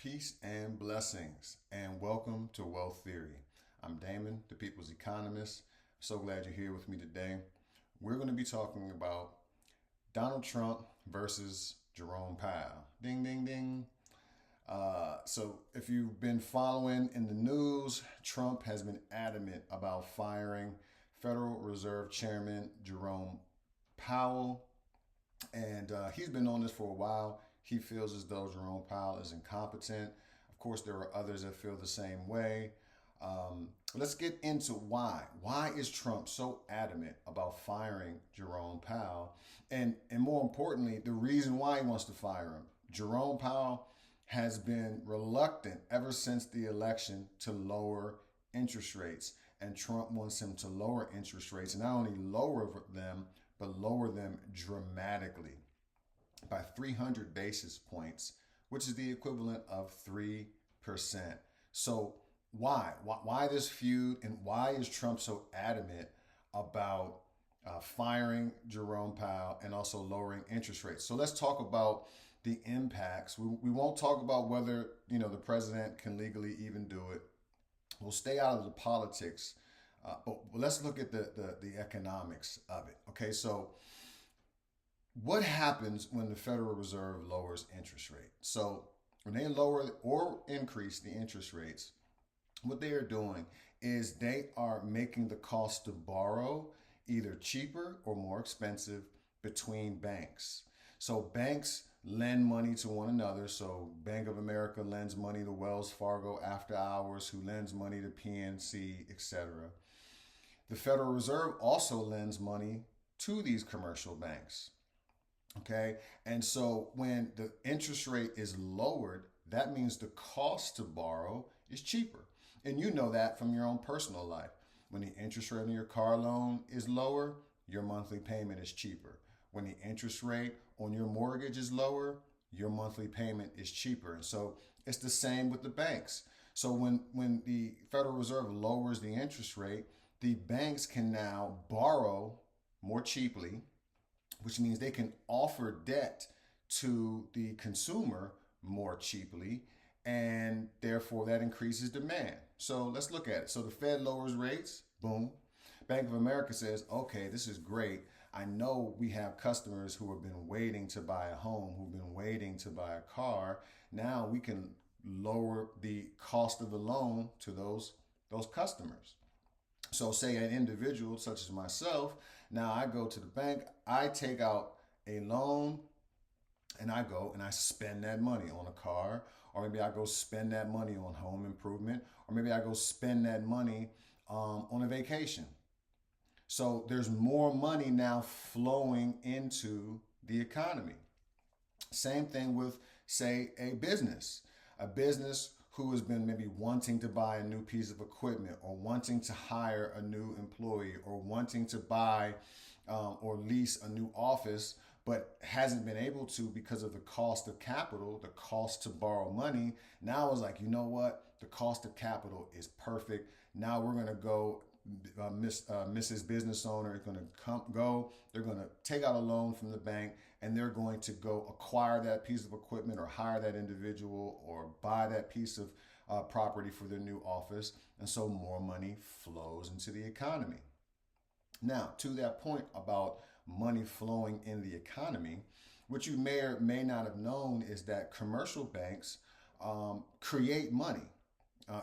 Peace and blessings, and welcome to Wealth Theory. I'm Damon, the People's Economist. So glad you're here with me today. We're going to be talking about Donald Trump versus Jerome Powell. Ding, ding, ding. So if you've been following in the news, Trump has been adamant about firing Federal Reserve Chairman Jerome Powell. And he's been on this for a while. He feels as though Jerome Powell is incompetent. Of course, there are others that feel the same way. Let's get into why. Why is Trump so adamant about firing Jerome Powell? And more importantly, the reason why he wants to fire him. Jerome Powell has been reluctant ever since the election to lower interest rates. And Trump wants him to lower interest rates, and not only lower them, but lower them dramatically by 300 basis points, which is the equivalent of 3%. So why this feud, and why is Trump so adamant about firing Jerome Powell and also lowering interest rates? So let's talk about the impacts. We won't talk about whether the president can legally even do it. We'll stay out of the politics, but let's look at the economics of it. Okay, so what happens when the Federal Reserve lowers interest rate? So when they lower or increase the interest rates, what they are doing is they are making the cost to borrow either cheaper or more expensive between banks. So banks lend money to one another. So Bank of America lends money to Wells Fargo after hours, who lends money to PNC, etc. The Federal Reserve also lends money to these commercial banks. Okay, and so when the interest rate is lowered, that means the cost to borrow is cheaper. And you know that from your own personal life. When the interest rate on your car loan is lower, your monthly payment is cheaper. When the interest rate on your mortgage is lower, your monthly payment is cheaper. And so it's the same with the banks. So when the Federal Reserve lowers the interest rate, the banks can now borrow more cheaply, which means they can offer debt to the consumer more cheaply, and therefore that increases demand. So let's look at it. So the Fed lowers rates, boom. Bank of America says, okay, this is great. I know we have customers who have been waiting to buy a home, who've been waiting to buy a car. Now we can lower the cost of the loan to those customers. So say an individual such as myself, now I go to the bank, I take out a loan, and I go and I spend that money on a car, or maybe I go spend that money on home improvement, or maybe I go spend that money on a vacation. So there's more money now flowing into the economy. Same thing with, say, a business who has been maybe wanting to buy a new piece of equipment, or wanting to hire a new employee, or wanting to buy or lease a new office, but hasn't been able to because of the cost of capital, the cost to borrow money. Now it's like, you know what? The cost of capital is perfect. Now we're going to go, Mrs. Business Owner is going to they're going to take out a loan from the bank, and they're going to go acquire that piece of equipment, or hire that individual, or buy that piece of property for their new office. And so more money flows into the economy. Now, to that point about money flowing in the economy, what you may or may not have known is that commercial banks create money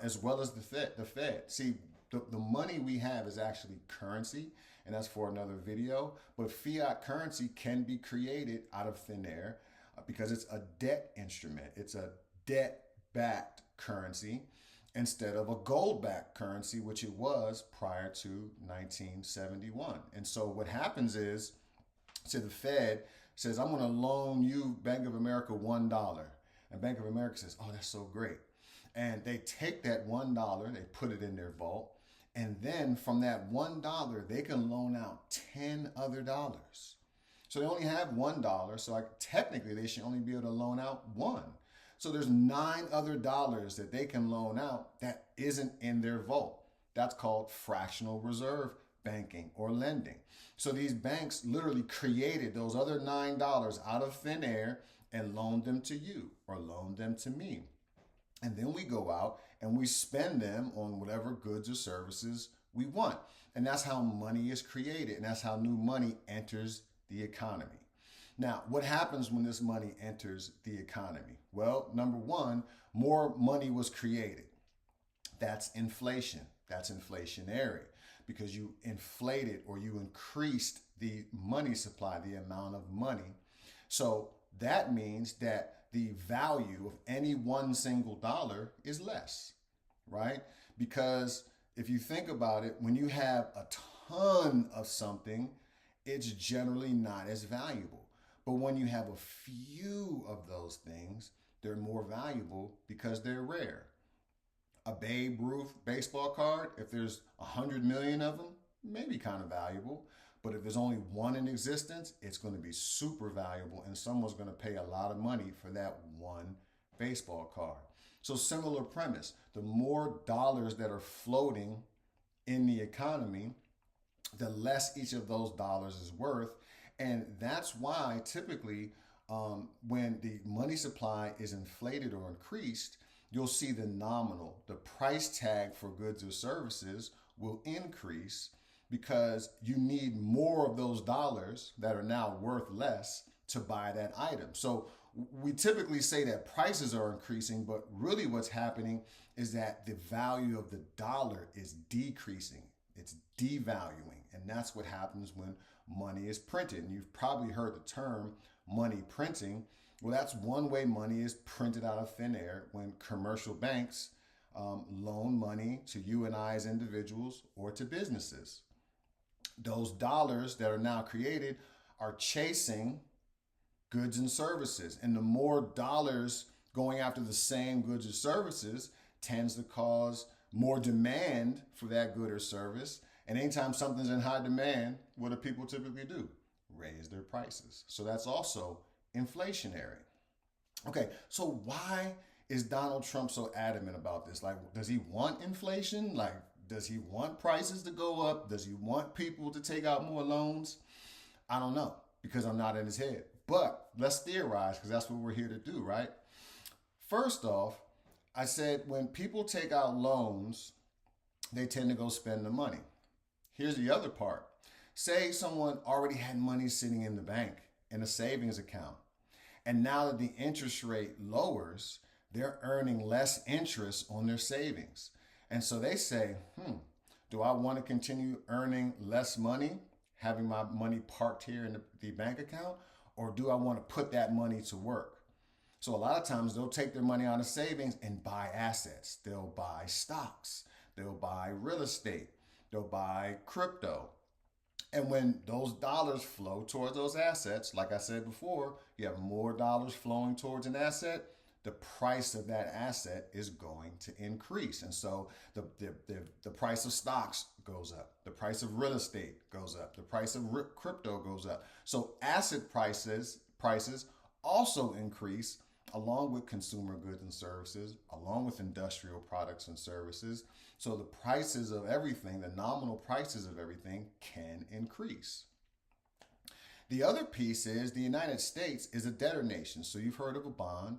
as well as the Fed. See, the money we have is actually currency, and that's for another video. But fiat currency can be created out of thin air because it's a debt instrument. It's a debt-backed currency instead of a gold-backed currency, which it was prior to 1971. And so what happens is, so the Fed says, I'm going to loan you, Bank of America, $1. And Bank of America says, oh, that's so great. And they take that $1, they put it in their vault, and then from that $1, they can loan out 10 other dollars. So they only have $1, so technically they should only be able to loan out one. So there's 9 other dollars that they can loan out that isn't in their vault. That's called fractional reserve banking or lending. So these banks literally created those other $9 out of thin air and loaned them to you, or loaned them to me. And then we go out and we spend them on whatever goods or services we want. And that's how money is created. And that's how new money enters the economy. Now, what happens when this money enters the economy? Well, number one, more money was created. That's inflation. That's inflationary because you inflated or you increased the money supply, the amount of money. So that means that the value of any one single dollar is less, right? Because if you think about it, when you have a ton of something, it's generally not as valuable. But when you have a few of those things, they're more valuable because they're rare. A Babe Ruth baseball card, if there's 100 million of them, maybe kind of valuable. But if there's only one in existence, it's going to be super valuable and someone's going to pay a lot of money for that one baseball card. So similar premise, the more dollars that are floating in the economy, the less each of those dollars is worth. And that's why typically when the money supply is inflated or increased, you'll see the nominal, the price tag for goods or services will increase because you need more of those dollars that are now worth less to buy that item. So we typically say that prices are increasing, but really what's happening is that the value of the dollar is decreasing. It's devaluing. And that's what happens when money is printed. And you've probably heard the term money printing. Well, that's one way money is printed out of thin air when commercial banks loan money to you and I as individuals or to businesses. Those dollars that are now created are chasing goods and services. And the more dollars going after the same goods or services tends to cause more demand for that good or service. And anytime something's in high demand, what do people typically do? Raise their prices. So that's also inflationary. Okay, so why is Donald Trump so adamant about this? Like, does he want inflation? Like, does he want prices to go up? Does he want people to take out more loans? I don't know because I'm not in his head. But let's theorize because that's what we're here to do, right? First off, I said when people take out loans, they tend to go spend the money. Here's the other part. Say someone already had money sitting in the bank in a savings account. And now that the interest rate lowers, they're earning less interest on their savings. And so they say, do I want to continue earning less money, having my money parked here in the bank account, or do I want to put that money to work? So a lot of times they'll take their money out of savings and buy assets. They'll buy stocks. They'll buy real estate. They'll buy crypto. And when those dollars flow towards those assets, like I said before, you have more dollars flowing towards an asset, the price of that asset is going to increase. And so the price of stocks goes up. The price of real estate goes up. The price of crypto goes up. So asset prices also increase along with consumer goods and services, along with industrial products and services. So the prices of everything, the nominal prices of everything can increase. The other piece is the United States is a debtor nation. So you've heard of a bond.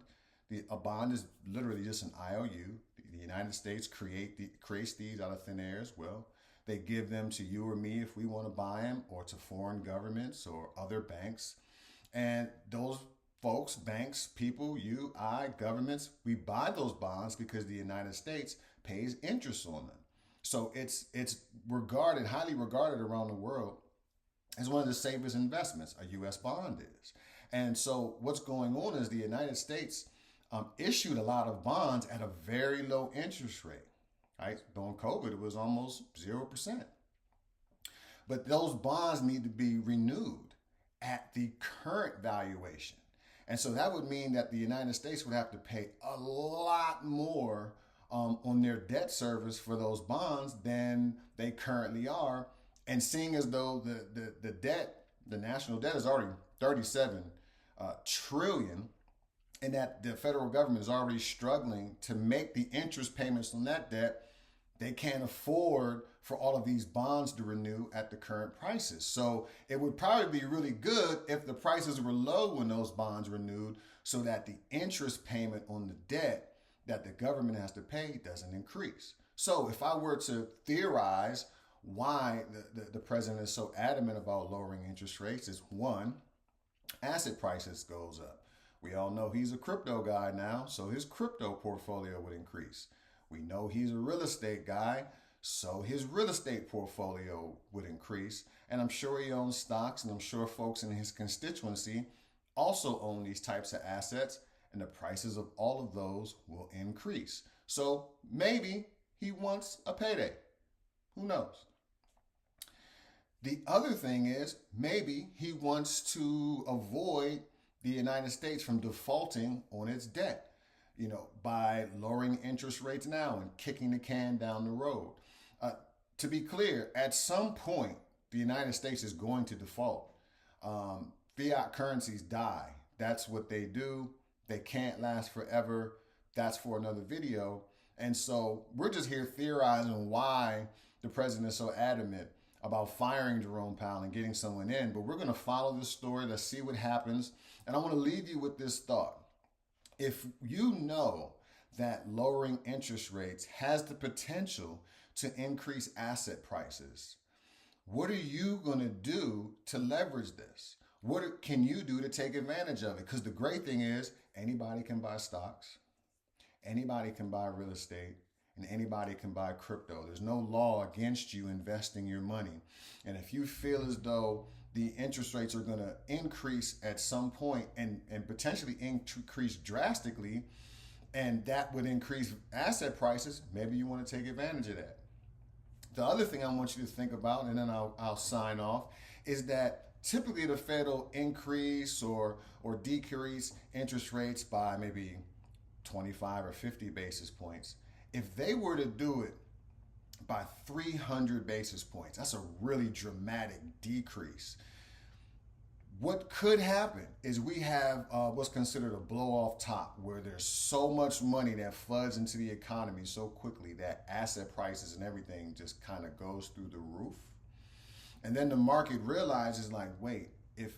A bond is literally just an IOU. The United States creates these out of thin air as well. They give them to you or me if we want to buy them, or to foreign governments or other banks. And those folks, banks, people, you, I, governments, we buy those bonds because the United States pays interest on them. So it's regarded, highly regarded around the world as one of the safest investments, a U.S. bond is. And so what's going on is the United States issued a lot of bonds at a very low interest rate. Right? During COVID, it was almost 0%. But those bonds need to be renewed at the current valuation. And so that would mean that the United States would have to pay a lot more on their debt service for those bonds than they currently are. And seeing as though the debt, the national debt is already 37 trillion, and that the federal government is already struggling to make the interest payments on that debt, they can't afford for all of these bonds to renew at the current prices. So it would probably be really good if the prices were low when those bonds renewed, so that the interest payment on the debt that the government has to pay doesn't increase. So if I were to theorize why the president is so adamant about lowering interest rates, is one, asset prices goes up. We all know he's a crypto guy now, so his crypto portfolio would increase. We know he's a real estate guy, so his real estate portfolio would increase. And I'm sure he owns stocks, and I'm sure folks in his constituency also own these types of assets, and the prices of all of those will increase. So maybe he wants a payday. Who knows? The other thing is maybe he wants to avoid the United States from defaulting on its debt, by lowering interest rates now and kicking the can down the road. To be clear, at some point, the United States is going to default. Fiat currencies die. That's what they do. They can't last forever. That's for another video. And so we're just here theorizing why the president is so adamant about firing Jerome Powell and getting someone in. But we're going to follow this story. Let's see what happens. And I want to leave you with this thought. If you know that lowering interest rates has the potential to increase asset prices, what are you going to do to leverage this? What can you do to take advantage of it? Because the great thing is anybody can buy stocks, anybody can buy real estate, and anybody can buy crypto. There's no law against you investing your money. And if you feel as though the interest rates are going to increase at some point and potentially increase drastically, and that would increase asset prices, maybe you want to take advantage of that. The other thing I want you to think about, and then I'll sign off, is that typically the Fed will increase or decrease interest rates by maybe 25 or 50 basis points. If they were to do it by 300 basis points, that's a really dramatic decrease. What could happen is we have what's considered a blow-off top, where there's so much money that floods into the economy so quickly that asset prices and everything just kind of goes through the roof. And then the market realizes, like, wait, if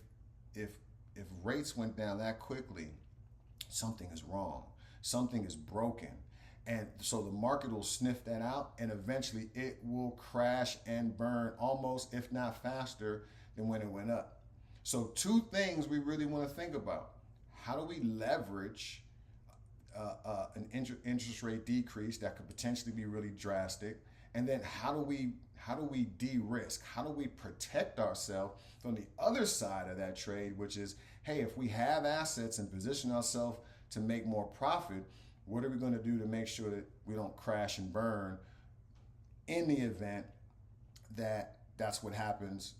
rates went down that quickly, something is wrong. Something is broken. And so the market will sniff that out, and eventually it will crash and burn almost, if not faster, than when it went up. So two things we really want to think about. How do we leverage an interest rate decrease that could potentially be really drastic? And then how do we de-risk? How do we protect ourselves from the other side of that trade, which is, hey, if we have assets and position ourselves to make more profit, what are we going to do to make sure that we don't crash and burn in the event that that's what happens,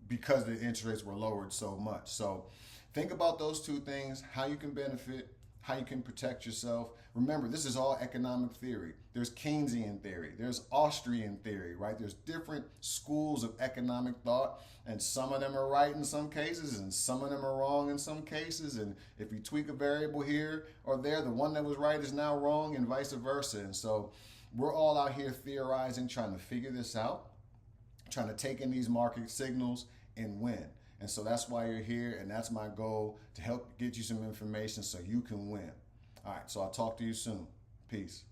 because the interest rates were lowered so much? So think about those two things, how you can benefit, how you can protect yourself. Remember, this is all economic theory. There's Keynesian theory, there's Austrian theory, right? There's different schools of economic thought, and some of them are right in some cases, and some of them are wrong in some cases. And if you tweak a variable here or there, the one that was right is now wrong, and vice versa. And so we're all out here theorizing, trying to figure this out, trying to take in these market signals and win. And so that's why you're here, and that's my goal, to help get you some information so you can win. All right, so I'll talk to you soon. Peace.